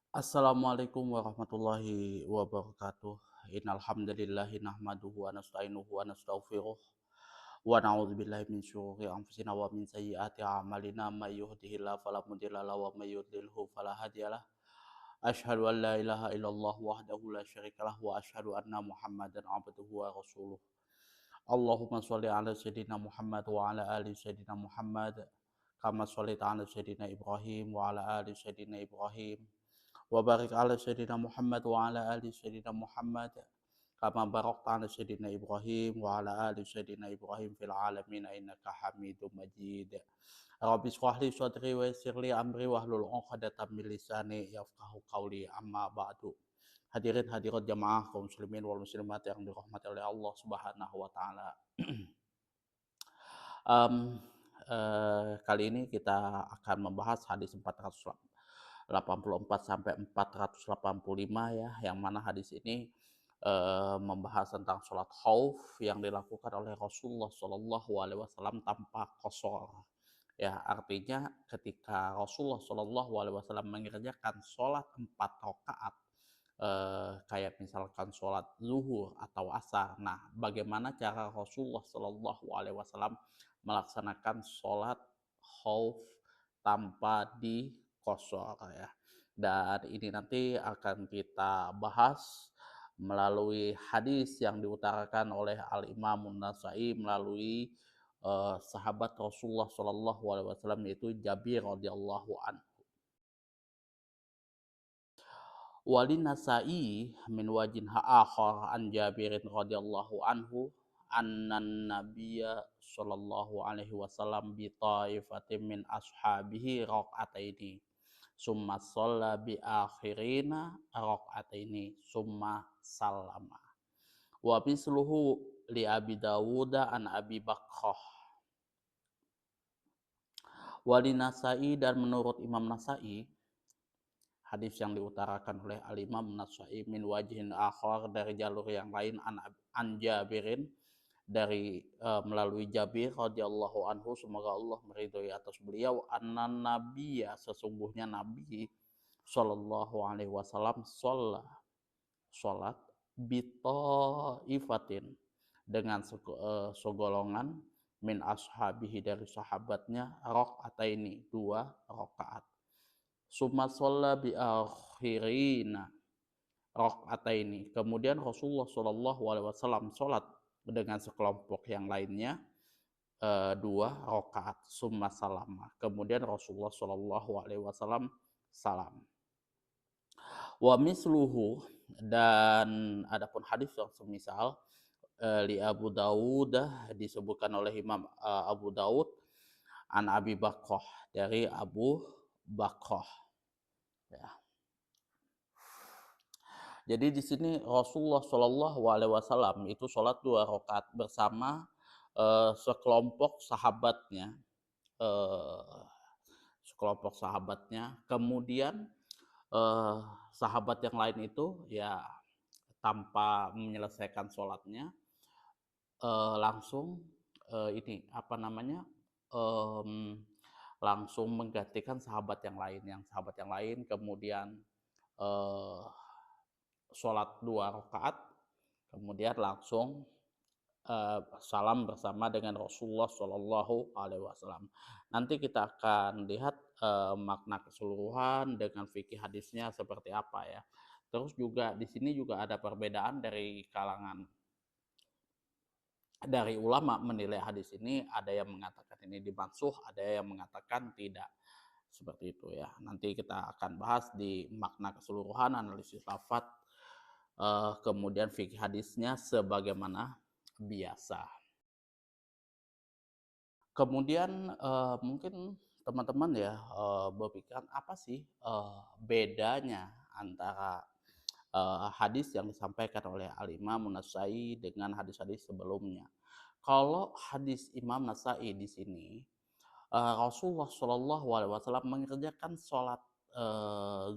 Assalamualaikum warahmatullahi wabarakatuh. Innal hamdalillahi nahmaduhu wa nasta'inuhu wa nastaghfiruh wa na'udzubillahi min syururi anfusina wa min sayyiati a'malina may yahdihillahu fala mudilla lahu wa may yudlilhu fala hadiyalah. Asyhadu an la ilaha illallah wahdahu la syarikalah wa asyhadu anna Muhammadan abduhu wa rasuluh. Allahumma shalli ala sayyidina Muhammad wa ala ali sayyidina Muhammad kama shallaita ala sayyidina Ibrahim wa ala ali sayyidina Ibrahim wa barik ala sayyidina Muhammad wa ala ali sayyidina Muhammad kama barakta ala sayyidina Ibrahim wa ala ali sayyidina Ibrahim fil alamin innaka Hamidum Majid. Rabbi shrah li sadri wa yassir li amri wahlul 'uqdatam min lisani yafqahu qawli amma ba'du. Hadirin hadirat jamaah kaum muslimin wal muslimat yang dirahmati oleh Allah Subhanahu wa taala. Mmm, Kali ini kita akan membahas hadis 484 sampai 485 ya, yang mana hadis ini, membahas tentang sholat khauf yang dilakukan oleh Rasulullah Shallallahu Alaihi Wasallam tanpa qashar. Ya, artinya ketika Rasulullah Shallallahu Alaihi Wasallam mengerjakan sholat 4 rakaat, kayak misalkan sholat zuhur atau asar. Nah, bagaimana cara Rasulullah Shallallahu Alaihi Wasallam melaksanakan sholat khauf tanpa dikosor ya. Dan ini nanti akan kita bahas melalui hadis yang diutarakan oleh Al Imam Nasai melalui sahabat Rasulullah Shallallahu Alaihi Wasallam yaitu Jabir radhiyallahu anhu. Walin Nasa'i min wajin akhar an Jabirin radhiyallahu anhu annan nabiyya sallallahu alaihi wasallam bi taifatin min ashabihi raq'ataini summa shalla bi akhirina raq'ataini summa sallama wa misluhu li Abi Dawud an Abi Bakrah walin Nasa'i dan menurut Imam Nasa'i hadis yang diutarakan oleh Al-Imam Nasai min wajhin akhar dari jalur yang lain an Jabirin dari melalui Jabir radhiyallahu anhu semoga Allah meridhoi atas beliau annan nabiyya sesungguhnya Nabi sallallahu alaihi wasallam salat bitaifatin dengan segolongan min ashabihi dari sahabatnya rakaataini 2 rakaat summa sholla bi akhirina rakaataini. Kemudian Rasulullah Shallallahu Alaihi Wasallam sholat dengan sekelompok yang lainnya 2 rakaat. Summa salama. Kemudian Rasulullah Shallallahu Alaihi Wasallam salam. Wa misluhu dan adapun hadis yang semisal li Abu Dawud disebutkan oleh Imam Abu Dawud an Abi Bakrah dari Abu Bakrah. Ya. Jadi di sini Rasulullah Shallallahu Alaihi Wasallam itu sholat 2 rakaat bersama sekelompok sahabatnya, eh, Kemudian sahabat yang lain itu ya tanpa menyelesaikan sholatnya langsung ini apa namanya em, langsung menggantikan sahabat yang lain kemudian eh, sholat 2 rakaat, kemudian langsung salam bersama dengan Rasulullah Shallallahu Alaihi Wasallam. Nanti kita akan lihat makna keseluruhan dengan fikih hadisnya seperti apa ya. Terus juga di sini juga ada perbedaan dari ulama menilai hadis ini, ada yang mengatakan ini dimansuh, ada yang mengatakan tidak. Seperti itu ya. Nanti kita akan bahas di makna keseluruhan, analisis lafaz, kemudian fikih hadisnya sebagaimana biasa. Kemudian mungkin teman-teman ya berpikiran apa sih bedanya antara hadis yang disampaikan oleh Al-Imam Nasai dengan hadis-hadis sebelumnya. Kalau hadis Imam Nasai di sini Rasulullah Shallallahu Alaihi Wasallam mengerjakan sholat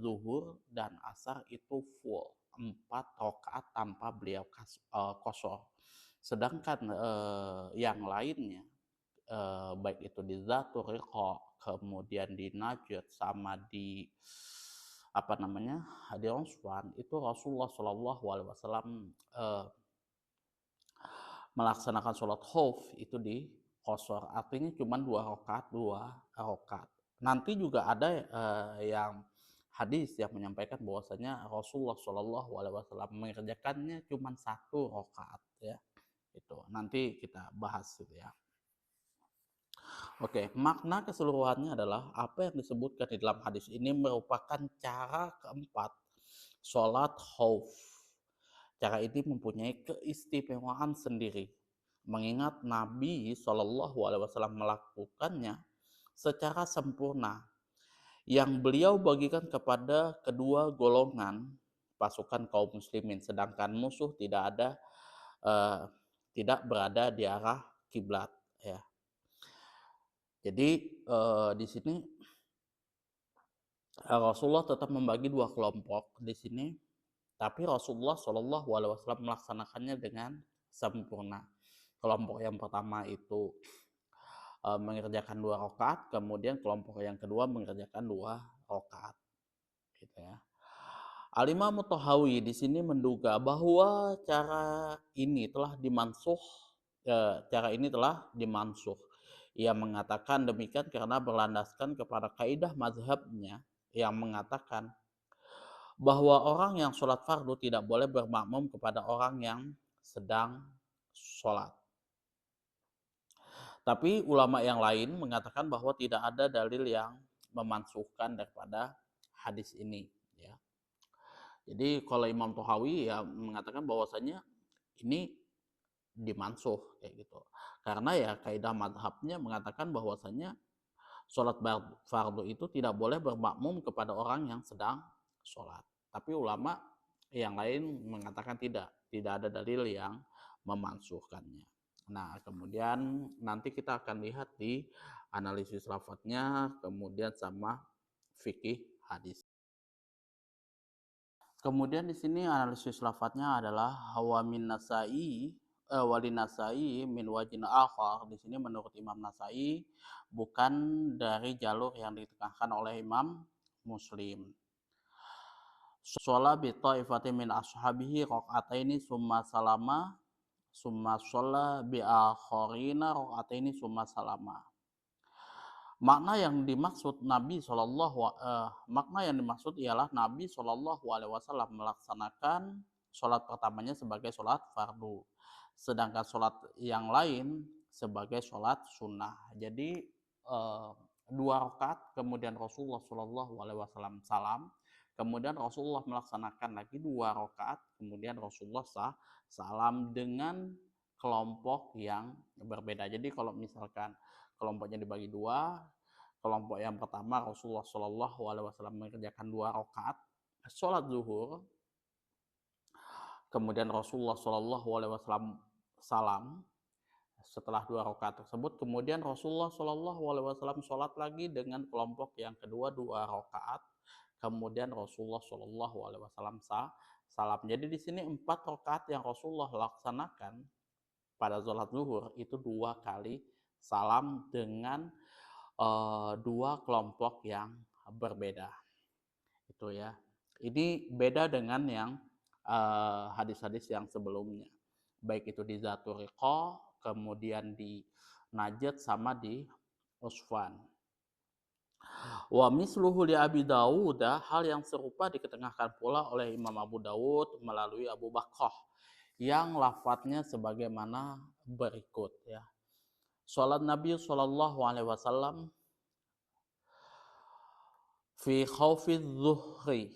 zuhur dan asar itu full 4 rakaat tanpa beliau kosor. Sedangkan yang lainnya baik itu di Zatul Riqa, kemudian di Najud sama di apa namanya, di Roswan itu Rasulullah Shallallahu Alaihi Wasallam melaksanakan sholat khauf itu di qashar, artinya cuma 2 rakaat. Nanti juga ada yang hadis yang menyampaikan bahwasanya Rasulullah Shallallahu Alaihi Wasallam mengerjakannya cuma 1 rakaat ya. Itu nanti kita bahas gitu ya. Oke, makna keseluruhannya adalah apa yang disebutkan di dalam hadis ini merupakan cara keempat sholat khauf. Cara ini mempunyai keistimewaan sendiri, mengingat Nabi Shallallahu Alaihi Wasallam melakukannya secara sempurna, yang beliau bagikan kepada kedua golongan pasukan kaum muslimin, sedangkan musuh eh, tidak berada di arah kiblat. Ya. Jadi di sini Rasulullah tetap membagi 2 kelompok di sini. Tapi Rasulullah Shallallahu Alaihi Wasallam melaksanakannya dengan sempurna. Kelompok yang pertama itu mengerjakan 2 rakaat, kemudian kelompok yang kedua mengerjakan 2 rakaat, gitu ya. Al-Imam Thahawi di sini menduga bahwa cara ini telah dimansuh. Ia mengatakan demikian karena berlandaskan kepada kaidah mazhabnya yang mengatakan bahwa orang yang sholat fardu tidak boleh bermakmum kepada orang yang sedang sholat. Tapi ulama yang lain mengatakan bahwa tidak ada dalil yang memansuhkan daripada hadis ini. Ya. Jadi kalau Imam Thahawi ya mengatakan bahwasanya ini dimansuh kayak gitu. Karena ya kaidah madhabnya mengatakan bahwasanya sholat fardu itu tidak boleh bermakmum kepada orang yang sedang sholat. Tapi ulama yang lain mengatakan tidak ada dalil yang memansuhkannya. Nah, kemudian nanti kita akan lihat di analisis lafadznya, kemudian sama fikih hadis. Kemudian di sini analisis lafadznya adalah hawa min nasai walin nasai min wajin akhar. Di sini menurut Imam Nasai bukan dari jalur yang ditengahkan oleh Imam Muslim. Sholat bi ta'ifati min ashabihi raq'ataini summa salama summa sholat bi akharina raq'ataini summa salama. Makna yang dimaksud ialah Nabi Shallallahu Alaihi Wasallam melaksanakan sholat pertamanya sebagai sholat fardu, sedangkan sholat yang lain sebagai sholat sunnah. Jadi 2 rakaat, kemudian Rasulullah Shallallahu Alaihi Wasallam salam, kemudian Rasulullah melaksanakan lagi 2 rakaat, kemudian Rasulullah salam dengan kelompok yang berbeda. Jadi kalau misalkan kelompoknya dibagi 2, kelompok yang pertama Rasulullah Shallallahu Alaihi Wasallam mengerjakan 2 rakaat sholat zuhur, kemudian Rasulullah Shallallahu Alaihi Wasallam salam setelah 2 rakaat tersebut, kemudian Rasulullah Shallallahu Alaihi Wasallam sholat lagi dengan kelompok yang kedua 2 rakaat, kemudian Rasulullah Shallallahu Alaihi Wasallam salam. Jadi di sini 4 rakaat yang Rasulullah laksanakan pada sholat zuhur itu 2 kali salam dengan 2 kelompok yang berbeda. Itu ya. Ini beda dengan yang hadis-hadis yang sebelumnya. Baik itu di Zatul Riqa, kemudian di Najd sama di Usfan. Wa misluhu li Abi Dawud, hal yang serupa diketengahkan pula oleh Imam Abu Dawud melalui Abu Bakrah yang lafadznya sebagaimana berikut ya. Salat Nabi Shallallahu Alaihi Wasallam fi khawfi dhuhri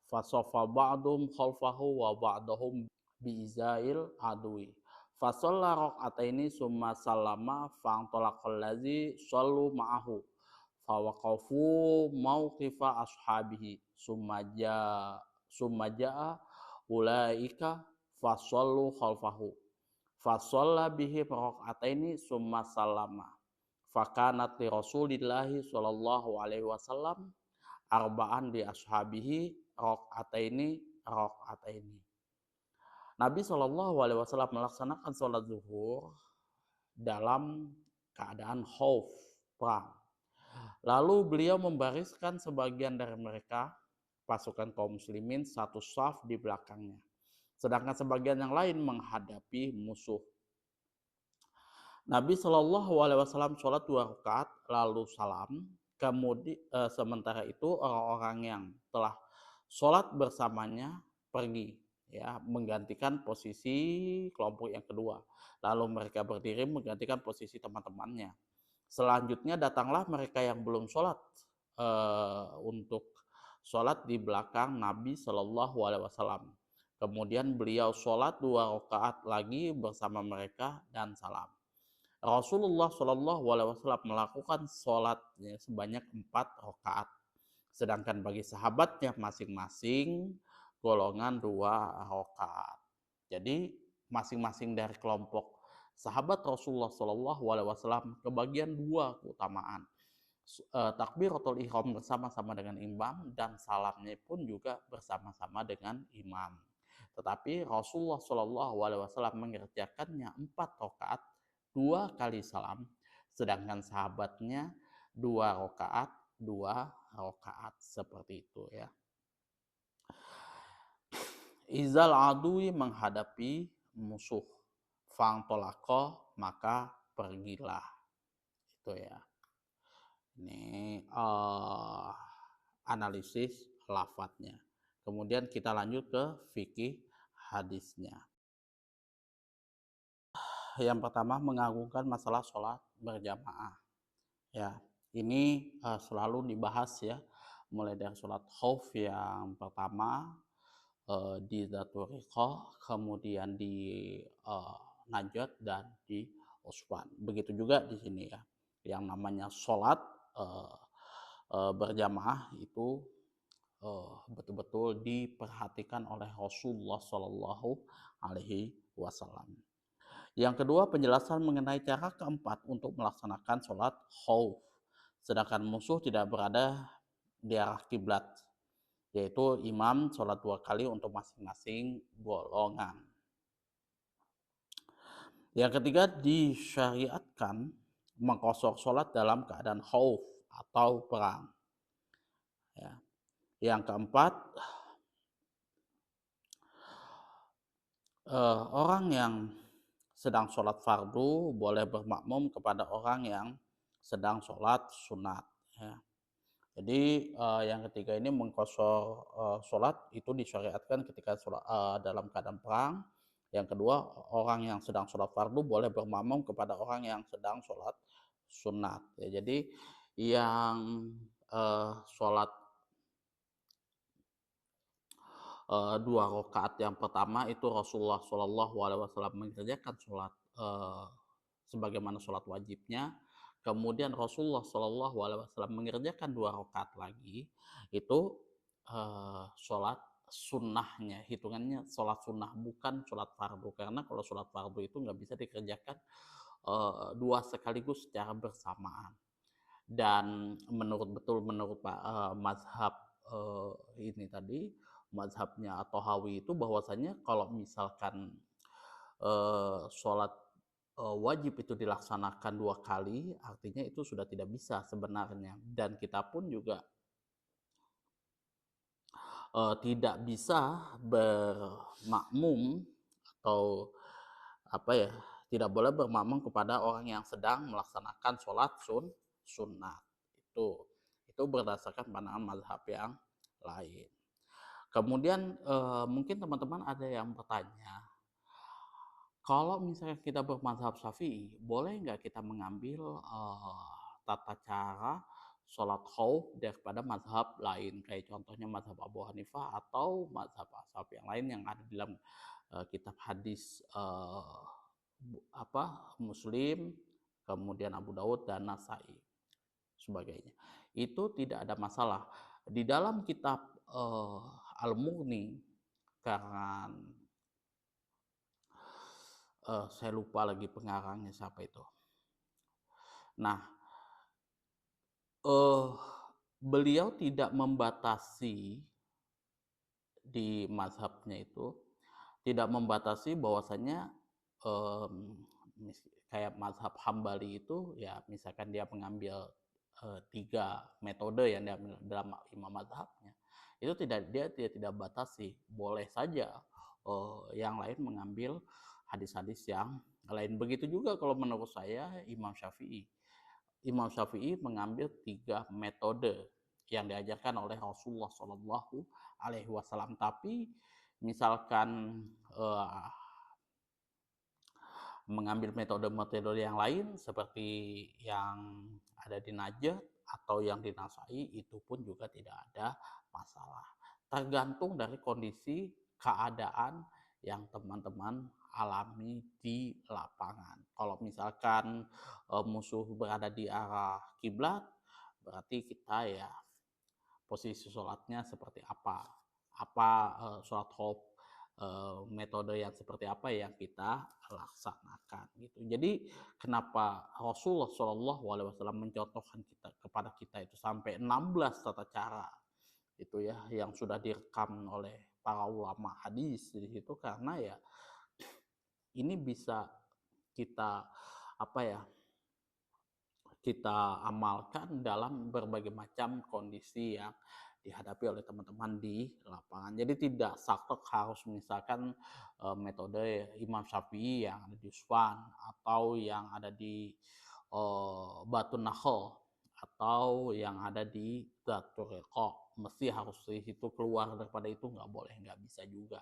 fasofa ba'dum khalfahu wa ba'dahum bi'izail adwi fasalla raq'ataini summa sallama fa'antolaqal ladzi shallu ma'ahu fawaqafu mauqifa ashabihi summa ja'a ulaika fasallu khalfahu fasalla bihi raq'ataini summa sallama fakanat li Rasulillahi sallallahu alaihi wasallam arba'an di ashabihi raq'ataini. Nabi Shallallahu Alaihi Wasallam melaksanakan sholat zuhur dalam keadaan khauf, perang. Lalu beliau membariskan sebagian dari mereka pasukan kaum muslimin satu saf di belakangnya. Sedangkan sebagian yang lain menghadapi musuh. Nabi Shallallahu Alaihi Wasallam sholat 2 rakaat lalu salam. Kemudian sementara itu orang-orang yang telah sholat bersamanya pergi, ya, menggantikan posisi kelompok yang kedua. Lalu mereka berdiri menggantikan posisi teman-temannya. Selanjutnya datanglah mereka yang belum sholat untuk sholat di belakang Nabi Shallallahu Alaihi Wasallam. Kemudian beliau sholat 2 rakaat lagi bersama mereka dan salam. Rasulullah Shallallahu Alaihi Wasallam melakukan sholatnya sebanyak 4 rakaat, sedangkan bagi sahabatnya masing-masing golongan 2 rakaat. Jadi masing-masing dari kelompok sahabat Rasulullah Shallallahu Alaihi Wasallam kebagian 2 keutamaan. Takbiratul ihram bersama-sama dengan imam dan salamnya pun juga bersama-sama dengan imam. Tetapi Rasulullah Shallallahu Alaihi Wasallam mengerjakannya 4 rakaat, 2 kali salam, sedangkan sahabatnya 2 rakaat, 2 rakaat, seperti itu, ya. Izal adui menghadapi musuh, fangtolako maka pergilah, itu ya. Ini analisis lafadznya. Kemudian kita lanjut ke fikih hadisnya. Yang pertama mengagungkan masalah sholat berjamaah. Ya, ini selalu dibahas ya, mulai dari sholat khauf yang pertama di Dzaturiqah, kemudian di Najat dan di Usfan. Begitu juga di sini ya, yang namanya sholat berjamaah itu betul-betul diperhatikan oleh Rasulullah Shallallahu Alaihi Wasallam. Yang kedua, penjelasan mengenai cara keempat untuk melaksanakan sholat khauf, sedangkan musuh tidak berada di arah kiblat, yaitu imam sholat 2 kali untuk masing-masing golongan. Yang ketiga, disyariatkan mengqashar sholat dalam keadaan khauf atau perang. Ya. Yang keempat, orang yang sedang sholat fardu boleh bermakmum kepada orang yang sedang sholat sunat. Ya. Jadi yang ketiga ini mengqashar sholat itu disyariatkan ketika sholat, dalam keadaan perang. Yang kedua, orang yang sedang sholat fardu boleh bermakmum kepada orang yang sedang sholat sunat. Ya, jadi yang sholat 2 rakaat yang pertama itu Rasulullah Shallallahu Alaihi Wasallam mengerjakan sholat sebagaimana sholat wajibnya. Kemudian Rasulullah Shallallahu Alaihi Wasallam mengerjakan 2 rakaat lagi, itu sholat sunnahnya, hitungannya sholat sunnah bukan sholat fardu, karena kalau sholat fardu itu nggak bisa dikerjakan 2 sekaligus secara bersamaan. Dan menurut mazhab ini tadi, mazhabnya At-Tahawi itu bahwasanya kalau misalkan sholat wajib itu dilaksanakan 2 kali, artinya itu sudah tidak bisa sebenarnya. Dan kita pun juga tidak bisa bermakmum atau apa ya, tidak boleh bermakmum kepada orang yang sedang melaksanakan sholat sunnah. Itu berdasarkan pandangan mazhab yang lain. Kemudian mungkin teman-teman ada yang bertanya, kalau misalnya kita bermazhab Syafi'i, boleh nggak kita mengambil tata cara sholat khauf daripada mazhab lain, kayak contohnya mazhab Abu Hanifah atau mazhab ashab yang lain yang ada di dalam kitab hadis Muslim, kemudian Abu Daud dan Nasai sebagainya. Itu tidak ada masalah. Di dalam kitab Al-Mughni karangan saya lupa lagi pengarangnya siapa itu. Nah, beliau tidak membatasi di mazhabnya itu, tidak membatasi bahwasanya kayak mazhab Hambali itu ya, misalkan dia mengambil 3 metode yang diambil dalam 5 mazhabnya, itu dia tidak batasi, boleh saja yang lain mengambil hadis-hadis yang lain. Begitu juga kalau menurut saya Imam Syafi'i. Imam Syafi'i mengambil 3 metode yang diajarkan oleh Rasulullah Shallallahu Alaihi Wasallam. Tapi misalkan mengambil metode-metode yang lain seperti yang ada di Najah atau yang di Nasai, itu pun juga tidak ada masalah. Tergantung dari kondisi keadaan yang teman-teman alami di lapangan. Kalau misalkan musuh berada di arah kiblat, berarti kita ya posisi sholatnya seperti apa, sholat khauf metode yang seperti apa yang kita laksanakan gitu. Jadi kenapa Rasulullah Shallallahu Alaihi Wasallam mencontohkan kepada kita itu sampai 16 tata cara itu ya, yang sudah direkam oleh para ulama hadis di situ, karena ya ini bisa kita apa ya kita amalkan dalam berbagai macam kondisi yang dihadapi oleh teman-teman di lapangan. Jadi tidak saklek harus misalkan metode Imam Syafi'i yang ada di Usfan atau yang ada di Batu Nakhl atau yang ada di Zatul Riqa. Mesti harus di situ, keluar daripada itu nggak boleh, nggak bisa juga.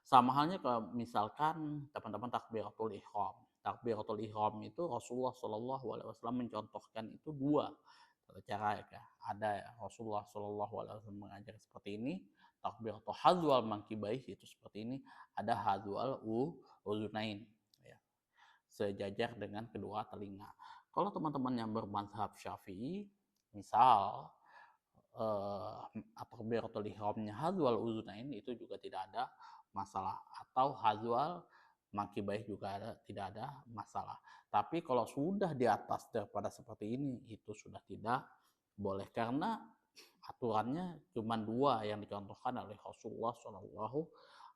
Sama halnya kalau misalkan teman-teman takbiratul ihram. Takbiratul ihram itu Rasulullah Shallallahu Alaihi Wasallam mencontohkan itu 2 cara ya. Ada Rasulullah Shallallahu Alaihi Wasallam mengajar seperti ini, takbiratul hadwal mangkibaih itu seperti ini, ada hadwal uzunain ya, sejajar dengan kedua telinga. Kalau teman-teman yang bermazhab Syafi'i, misal takbiratul ihramnya hadwal uzunain, itu juga tidak ada masalah, atau hadwal mankibaih juga tidak ada masalah. Tapi kalau sudah di atas daripada seperti ini, itu sudah tidak boleh, karena aturannya cuma 2 yang dicontohkan oleh Rasulullah Shallallahu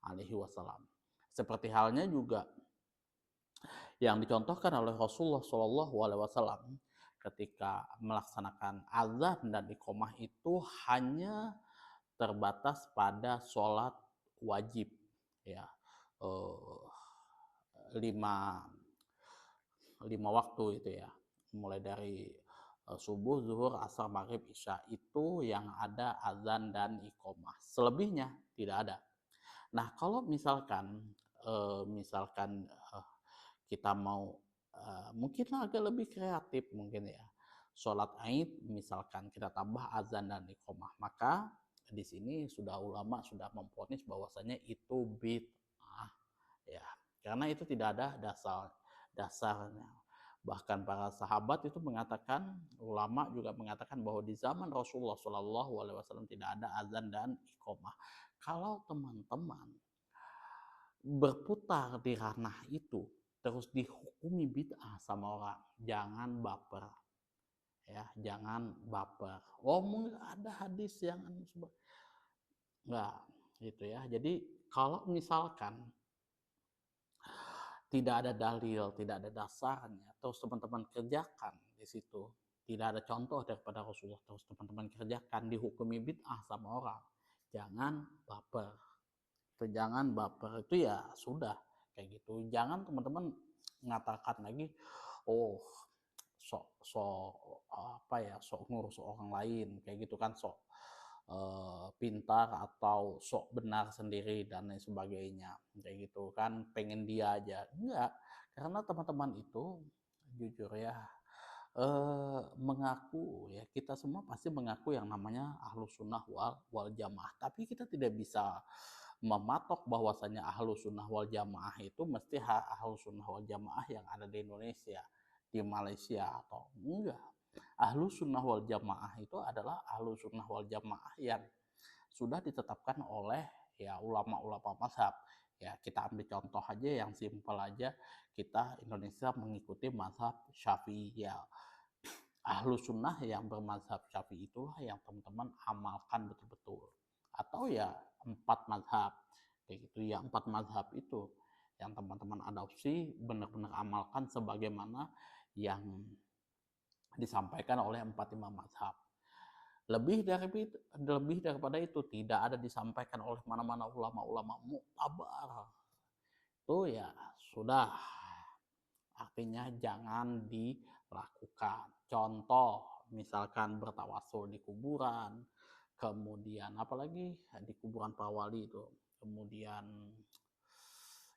Alaihi Wasallam. Seperti halnya juga yang dicontohkan oleh Rasulullah Shallallahu Alaihi Wasallam ketika melaksanakan azan dan iqomah itu hanya terbatas pada sholat wajib ya, 5 waktu itu ya, mulai dari subuh, zuhur, asar, maghrib, isya, itu yang ada azan dan iqomah. Selebihnya tidak ada. Nah, kalau misalkan kita mau mungkin agak lebih kreatif mungkin ya, sholat Aid misalkan kita tambah azan dan iqomah, maka di sini ulama sudah memvonis bahwasanya itu bid'ah ya, karena itu tidak ada dasarnya. Bahkan para sahabat itu mengatakan, ulama juga mengatakan bahwa di zaman Rasulullah Shallallahu Alaihi Wasallam tidak ada azan dan iqomah. Kalau teman-teman berputar di ranah itu terus dihukumi bid'ah sama orang, jangan baper ya, jangan baper. Oh, ada hadis yang enggak gitu ya. Jadi kalau misalkan tidak ada dalil, tidak ada dasarnya, terus teman-teman kerjakan di situ, tidak ada contoh daripada Rasulullah, terus teman-teman kerjakan, dihukumi bid'ah sama orang, jangan baper. Jangan baper, itu ya sudah kayak gitu. Jangan teman-teman mengatakan lagi, oh sok ngurus orang lain kayak gitu kan, sok pintar atau sok benar sendiri dan lain sebagainya kayak gitu kan, pengen dia aja. Enggak, karena teman-teman itu jujur ya, mengaku ya, kita semua pasti mengaku yang namanya ahlus sunnah wal jamaah, tapi kita tidak bisa mematok bahwasanya ahlus sunnah wal jamaah itu mesti ahlus sunnah wal jamaah yang ada di Indonesia, di Malaysia, atau enggak. Ahlus sunnah wal jamaah itu adalah ahlus sunnah wal jamaah yang sudah ditetapkan oleh ya ulama-ulama mazhab. Ya, kita ambil contoh aja yang simpel aja, kita Indonesia mengikuti mazhab Syafi'i ya. Ahlus sunnah yang bermazhab Syafi'i itulah yang teman-teman amalkan betul-betul. Atau ya 4 mazhab kayak gitu ya, 4 mazhab itu yang teman-teman adopsi, benar-benar amalkan sebagaimana yang disampaikan oleh 4 imam mazhab. Lebih daripada itu tidak ada disampaikan oleh mana-mana ulama-ulama muktabar. Itu ya sudah, artinya jangan dilakukan. Contoh, misalkan bertawasul di kuburan, kemudian apalagi di kuburan para wali itu, kemudian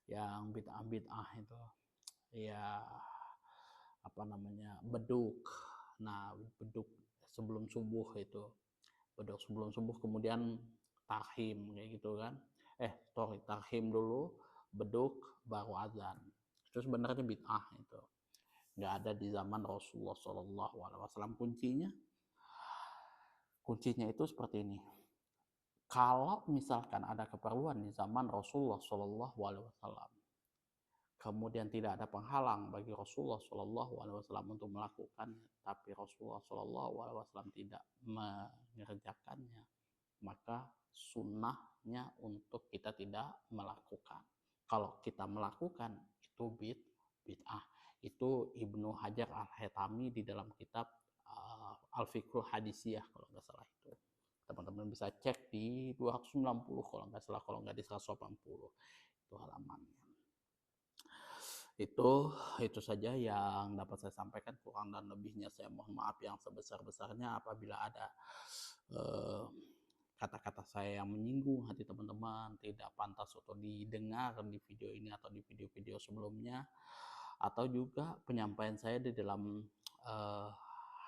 yang bid'ah-bid'ah itu, ya apa namanya, beduk. Nah, beduk sebelum subuh itu, beduk sebelum subuh, kemudian tarhim kayak gitu kan. Sorry, tarhim dulu, beduk, baru azan. Itu sebenarnya bid'ah itu. Nggak ada di zaman Rasulullah Shallallahu Alaihi Wasallam. Kuncinya itu seperti ini. Kalau misalkan ada keperluan di zaman Rasulullah Shallallahu Alaihi Wasallam, kemudian tidak ada penghalang bagi Rasulullah Shallallahu Alaihi Wasallam untuk melakukannya, tapi Rasulullah Shallallahu Alaihi Wasallam tidak mengerjakannya, maka sunnahnya untuk kita tidak melakukan. Kalau kita melakukan itu bid'ah. Itu Ibnu Hajar Al-Haytami di dalam kitab Al-Fiqhul Hadisiyah kalau nggak salah itu. Teman-teman bisa cek di 290 kalau nggak salah, kalau nggak di 180 itu halamannya. Itu saja yang dapat saya sampaikan. Kurang dan lebihnya saya mohon maaf yang sebesar-besarnya apabila ada kata-kata saya yang menyinggung hati teman-teman, tidak pantas untuk didengar di video ini atau di video-video sebelumnya, atau juga penyampaian saya di dalam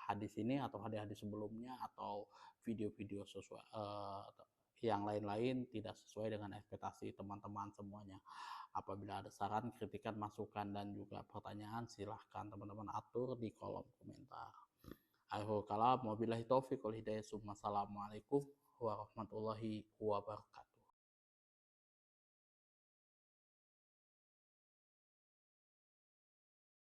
hadis ini atau hadis-hadis sebelumnya atau video-video sesuai yang lain-lain tidak sesuai dengan ekspektasi teman-teman semuanya. Apabila ada saran, kritikan, masukan, dan juga pertanyaan, silahkan teman-teman atur di kolom komentar. Akhirul kalam, wabillahi taufiq wal hidayah. Assalamualaikum warahmatullahi wabarakatuh.